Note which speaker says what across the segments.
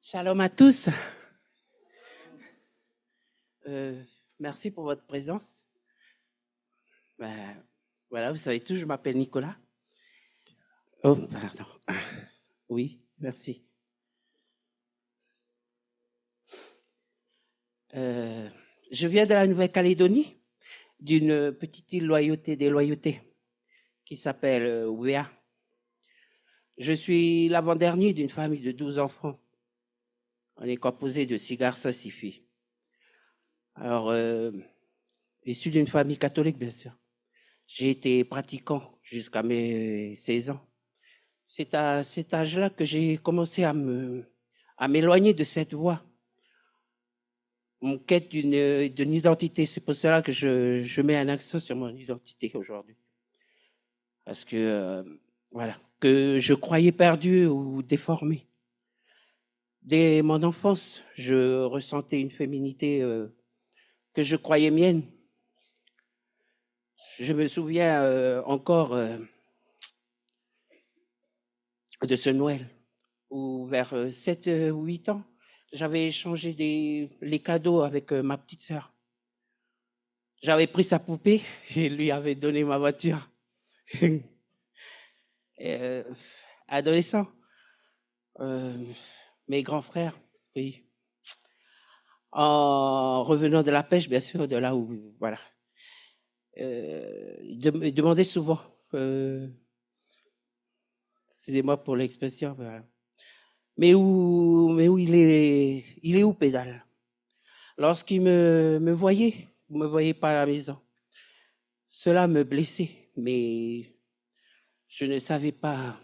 Speaker 1: Shalom à tous. Euh, Merci pour votre présence. Ben, voilà, vous savez tout, je m'appelle Nicolas. Oh, pardon. Oui, merci. Je viens de la Nouvelle-Calédonie, d'une petite île des Loyautés, qui s'appelle Ouéa. Je suis l'avant-dernier d'une famille de 12 enfants. On est composé de 6 garçons, 6 filles. Alors, issu d'une famille catholique, bien sûr. J'ai été pratiquant jusqu'à mes 16 ans. C'est à cet âge-là que j'ai commencé à m'éloigner de cette voie, en quête d'une identité. C'est pour cela que je mets un accent sur mon identité aujourd'hui. Parce que, voilà, que je croyais perdu ou déformé. Dès mon enfance, je ressentais une féminité que je croyais mienne. Je me souviens encore de ce Noël, où vers 7 ou 8 ans, j'avais échangé les cadeaux avec ma petite sœur. J'avais pris sa poupée et lui avait donné ma voiture. Et, adolescent, euh, mes grands frères, oui. En revenant de la pêche, bien sûr, de là où, voilà. Ils me demandaient souvent, excusez-moi pour l'expression, voilà. Mais où il est où, Pédale? Lorsqu'il me voyait pas à la maison. Cela me blessait, mais je ne savais pas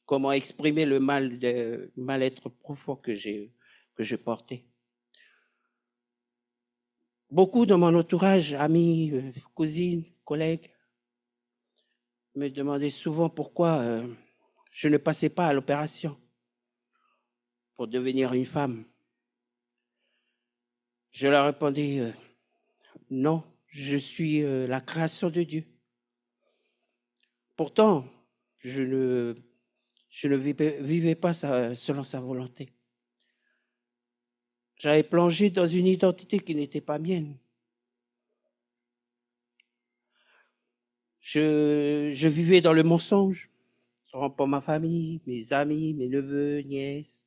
Speaker 1: comment exprimer le mal-être profond que je portais. Beaucoup de mon entourage, amis, cousines, collègues, me demandaient souvent pourquoi je ne passais pas à l'opération pour devenir une femme. Je leur répondais non, je suis la création de Dieu. Pourtant, je ne, je ne vivais pas selon sa volonté. J'avais plongé dans une identité qui n'était pas mienne. Je vivais dans le mensonge, pour ma famille, mes amis, mes neveux, nièces,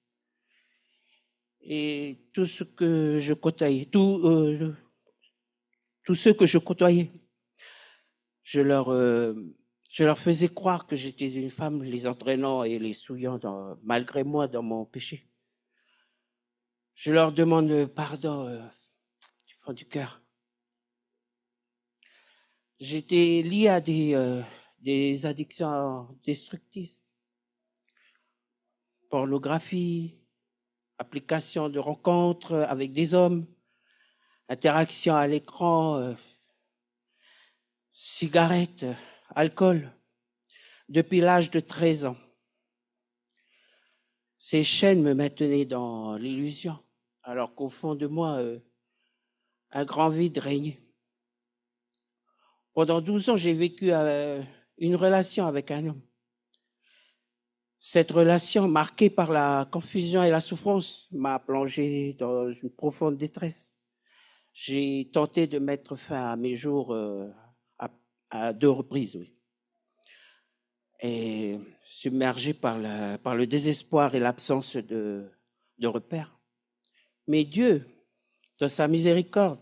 Speaker 1: et tout ce que je côtoyais, tous ceux que je côtoyais. Je leur, euh, je leur faisais croire que j'étais une femme, les entraînant et les souillant malgré moi dans mon péché. Je leur demande pardon du fond du cœur. J'étais lié à des addictions destructrices, pornographie, application de rencontres avec des hommes, interaction à l'écran, cigarettes, alcool, depuis l'âge de 13 ans. Ces chaînes me maintenaient dans l'illusion, alors qu'au fond de moi, un grand vide régnait. Pendant 12 ans, j'ai vécu une relation avec un homme. Cette relation, marquée par la confusion et la souffrance, m'a plongé dans une profonde détresse. J'ai tenté de mettre fin à mes jours à 2 reprises, oui. Et submergé par le désespoir et l'absence de repères. Mais Dieu, dans sa miséricorde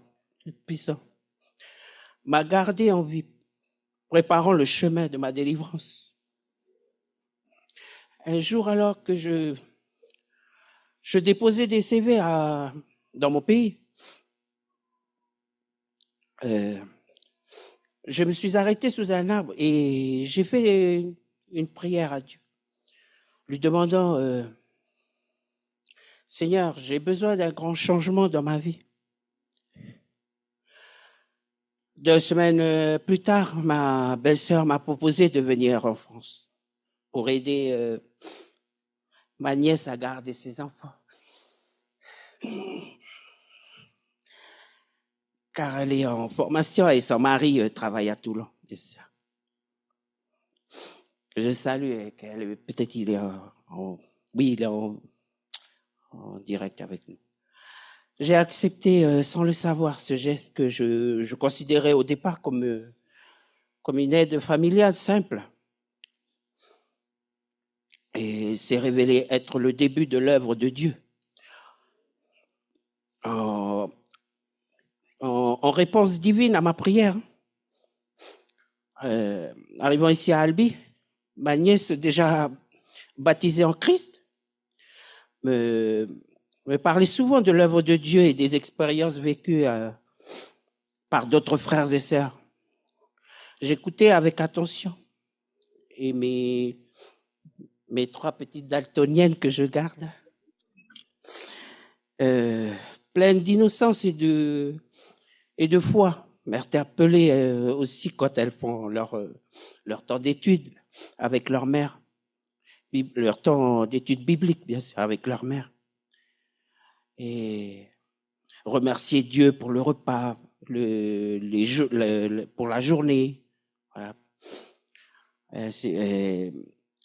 Speaker 1: puissante, m'a gardé en vie, préparant le chemin de ma délivrance. Un jour, alors que je déposais des CV dans mon pays, je me suis arrêté sous un arbre et j'ai fait une prière à Dieu, lui demandant, Seigneur, j'ai besoin d'un grand changement dans ma vie. 2 semaines plus tard, ma belle-sœur m'a proposé de venir en France pour aider ma nièce à garder ses enfants. Car elle est en formation et son mari travaille à Toulon, bien sûr. Je salue qu'elle, peut-être il est oui, il est en direct avec nous. J'ai accepté, sans le savoir, ce geste que je considérais au départ comme une aide familiale simple. Et s'est révélé être le début de l'œuvre de Dieu. En réponse divine à ma prière, arrivant ici à Albi, ma nièce, déjà baptisée en Christ, me parlait souvent de l'œuvre de Dieu et des expériences vécues par d'autres frères et sœurs. J'écoutais avec attention et mes 3 petites daltoniennes que je garde, pleines d'innocence et de foi, m'interpellaient aussi quand elles font leur temps d'études avec leur mère, leur temps d'études bibliques, bien sûr, avec leur mère. Et remercier Dieu pour le repas, pour la journée. Voilà.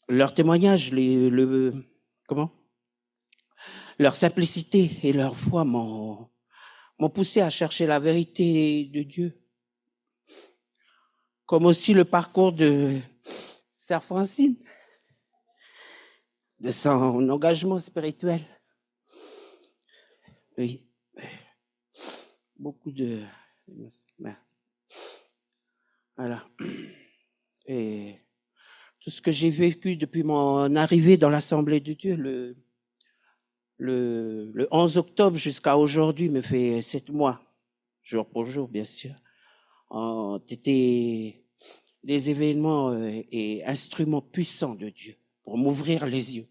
Speaker 1: Leur témoignage, leur simplicité et leur foi m'ont poussé à chercher la vérité de Dieu. Comme aussi le parcours de Sœur Francine, de son engagement spirituel. Oui. Beaucoup de... Voilà. Et tout ce que j'ai vécu depuis mon arrivée dans l'Assemblée de Dieu, le 11 octobre jusqu'à aujourd'hui, me fait 7 mois, jour pour jour, bien sûr, ont été des événements et instruments puissants de Dieu pour m'ouvrir les yeux.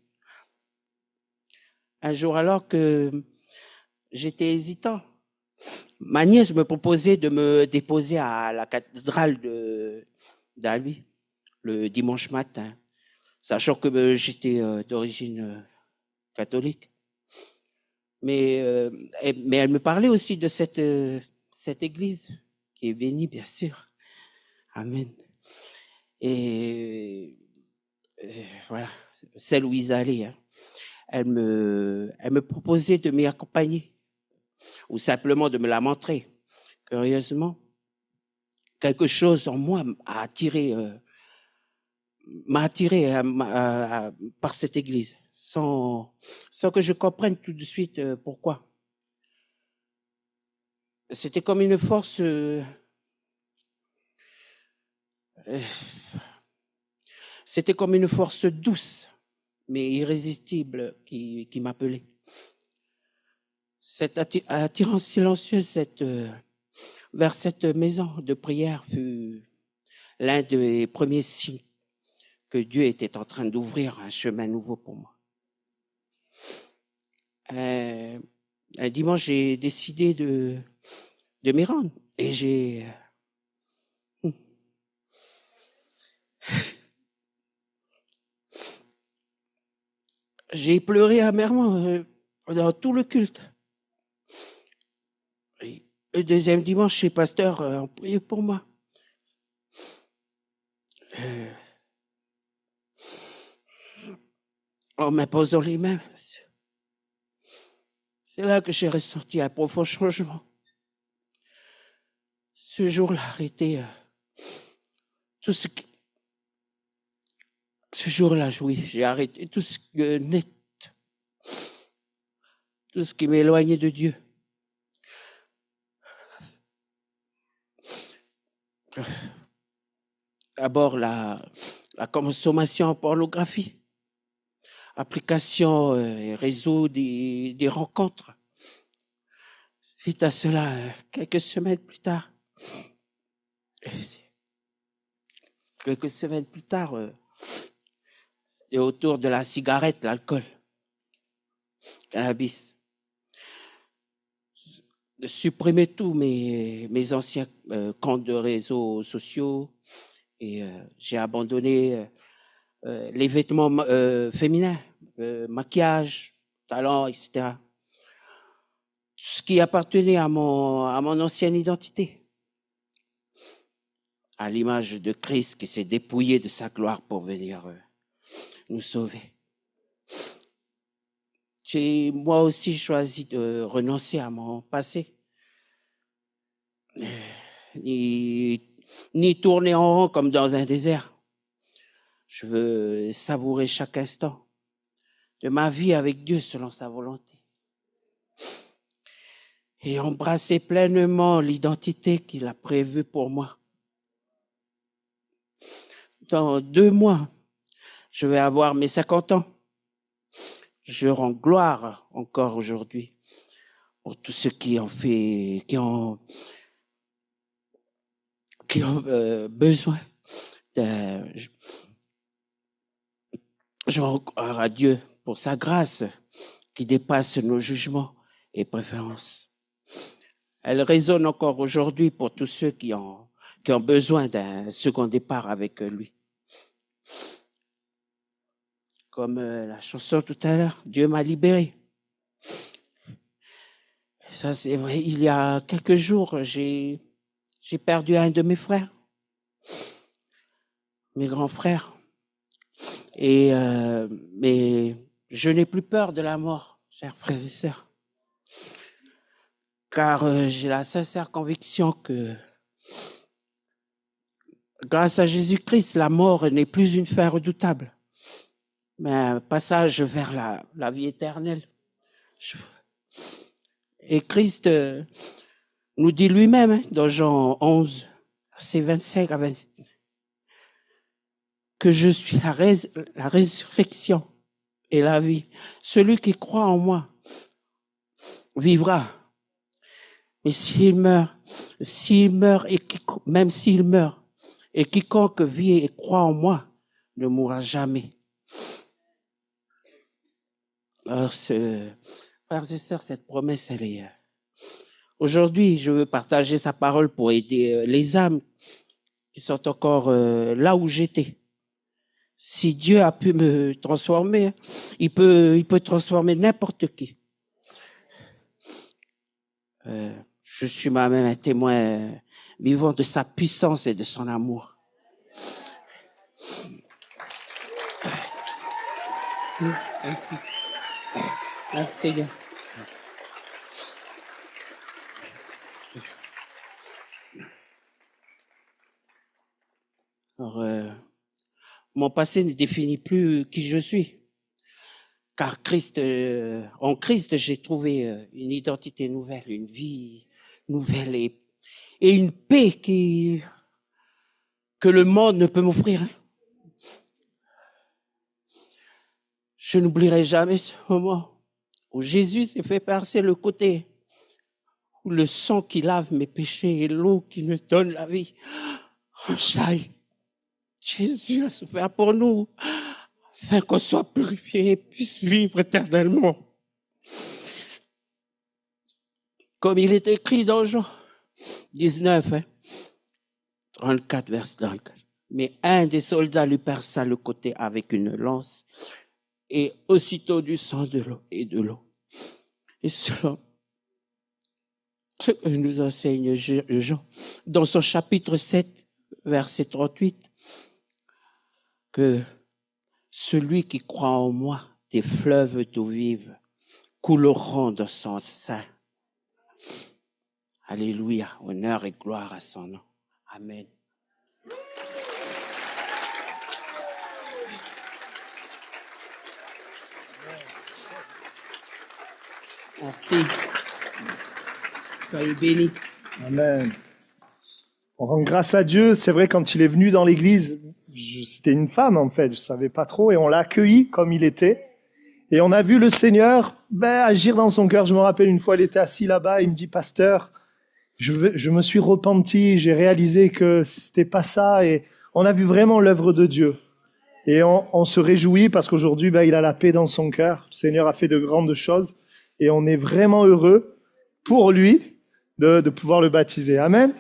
Speaker 1: Un jour, alors que j'étais hésitant, ma nièce me proposait de me déposer à la cathédrale d'Albi le dimanche matin, sachant que j'étais d'origine catholique. Mais elle me parlait aussi de cette église qui est bénie, bien sûr. Amen. Et voilà, celle où ils allaient. Hein. Elle me proposait de m'y accompagner ou simplement de me la montrer. Curieusement, quelque chose en moi m'a attiré par cette église, sans que je comprenne tout de suite pourquoi. C'était comme une force c'était comme une force douce, mais irrésistible qui m'appelait. Cette attirance silencieuse vers cette maison de prière fut l'un des premiers signes que Dieu était en train d'ouvrir un chemin nouveau pour moi. Un dimanche, j'ai décidé de m'y rendre et j'ai pleuré amèrement dans tout le culte. Et le deuxième dimanche, les pasteurs ont prié pour moi. En m'imposant les mains. C'est là que j'ai ressenti un profond changement. Ce jour-là, arrêté tout ce qui... Ce jour-là, oui, j'ai arrêté tout ce net, tout ce qui m'éloignait de Dieu. D'abord, la consommation en pornographie, application et réseau des rencontres. Suite à cela, quelques semaines plus tard, et autour de la cigarette, l'alcool, cannabis. De supprimer tous mes anciens comptes de réseaux sociaux et j'ai abandonné les vêtements féminins, maquillage, talons, etc. Tout ce qui appartenait à mon ancienne identité, à l'image de Christ qui s'est dépouillé de sa gloire pour venir nous sauver. j'ai moi aussi choisi de renoncer à mon passé. Ni tourner en rond comme dans un désert. Je veux savourer chaque instant de ma vie avec Dieu selon sa volonté. Et embrasser pleinement l'identité qu'il a prévue pour moi. Dans 2 mois, je vais avoir mes 50 ans. Je rends gloire encore aujourd'hui pour tous ceux qui ont besoin. Je rends gloire à Dieu pour sa grâce qui dépasse nos jugements et préférences. Elle résonne encore aujourd'hui pour tous ceux qui ont besoin d'un second départ avec lui. Comme la chanson tout à l'heure, Dieu m'a libéré. Ça, c'est vrai. Il y a quelques jours, j'ai perdu un de mes frères, mes grands frères. Mais je n'ai plus peur de la mort, chers frères et sœurs. Car j'ai la sincère conviction que grâce à Jésus-Christ, la mort n'est plus une fin redoutable, mais un passage vers la vie éternelle. Et Christ nous dit lui-même, dans Jean 11, versets 25 à 26, que je suis la résurrection et la vie. Celui qui croit en moi vivra. Mais s'il meurt, même s'il meurt, et quiconque vit et croit en moi ne mourra jamais. Alors, frères et sœurs, cette promesse, elle est... Aujourd'hui, je veux partager sa parole pour aider les âmes qui sont encore là où j'étais. Si Dieu a pu me transformer, il peut transformer n'importe qui. Je suis moi-même un témoin vivant de sa puissance et de son amour. Merci. Merci Seigneur. Alors, mon passé ne définit plus qui je suis. Car en Christ, j'ai trouvé une identité nouvelle, une vie nouvelle et une paix que le monde ne peut m'offrir. Je n'oublierai jamais ce moment où Jésus s'est fait percer le côté, où le sang qui lave mes péchés et l'eau qui me donne la vie en jaillit. Jésus a souffert pour nous, afin qu'on soit purifié et puisse vivre éternellement. Comme il est écrit dans Jean 19, 34, verset 34. Mais un des soldats lui perça le côté avec une lance, et aussitôt du sang de l'eau et de l'eau. Et selon ce que nous enseigne Jean, dans son chapitre 7, verset 38, que celui qui croit en moi, des fleuves d'eau vive couleront dans son sein. Alléluia, honneur et gloire à son nom. Amen. Merci. Soyez bénis.
Speaker 2: Amen. On rend grâce à Dieu. C'est vrai, quand il est venu dans l'église, c'était une femme en fait, je savais pas trop, et on l'a accueilli comme il était. Et on a vu le Seigneur agir dans son cœur. Je me rappelle une fois, il était assis là-bas, il me dit, pasteur, je me suis repenti, j'ai réalisé que c'était pas ça, et on a vu vraiment l'œuvre de Dieu. Et on se réjouit parce qu'aujourd'hui, il a la paix dans son cœur. Le Seigneur a fait de grandes choses, et on est vraiment heureux pour lui de pouvoir le baptiser. Amen.